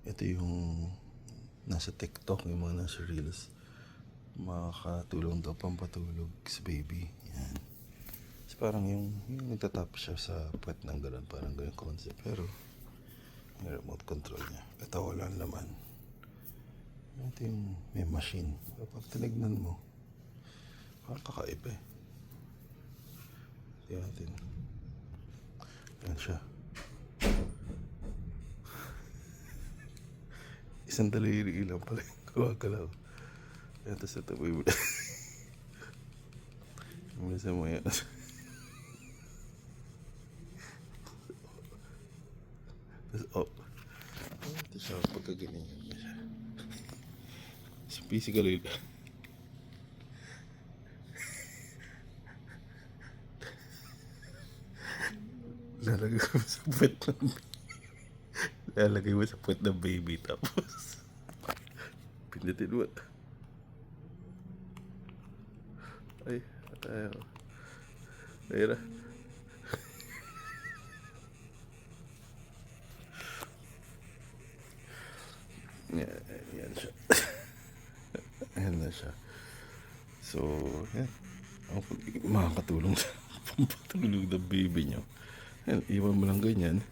Ito yung nasa TikTok, yung mga nasa Reels. Makakatulong daw pampatulog sa baby. Yan. So, parang yung nagtatap siya sa puwet ng gano'n. Parang ganyan concept. Pero, yung remote control niya. Ito wala naman. Ito yung may machine. Kapag tinignan mo, parang kakaiba eh. Tingnan natin. Yan siya. Isang daliri lang pala yung gawagalaw. Yan, tapos ito po yung minsan mo yan. Tapos, oh. Ito siya, pagkaganyan niya siya. So, physically, lalagay mo sa puwet ng lalagay mo sa puwet ng baby, tapos pindutin mo. Ay, ayaw. Ayun na. Yan siya. Ayan na siya. So, yan. Makakatulong sa pampatulog ng baby nyo. Yan, iwan mo lang ganyan.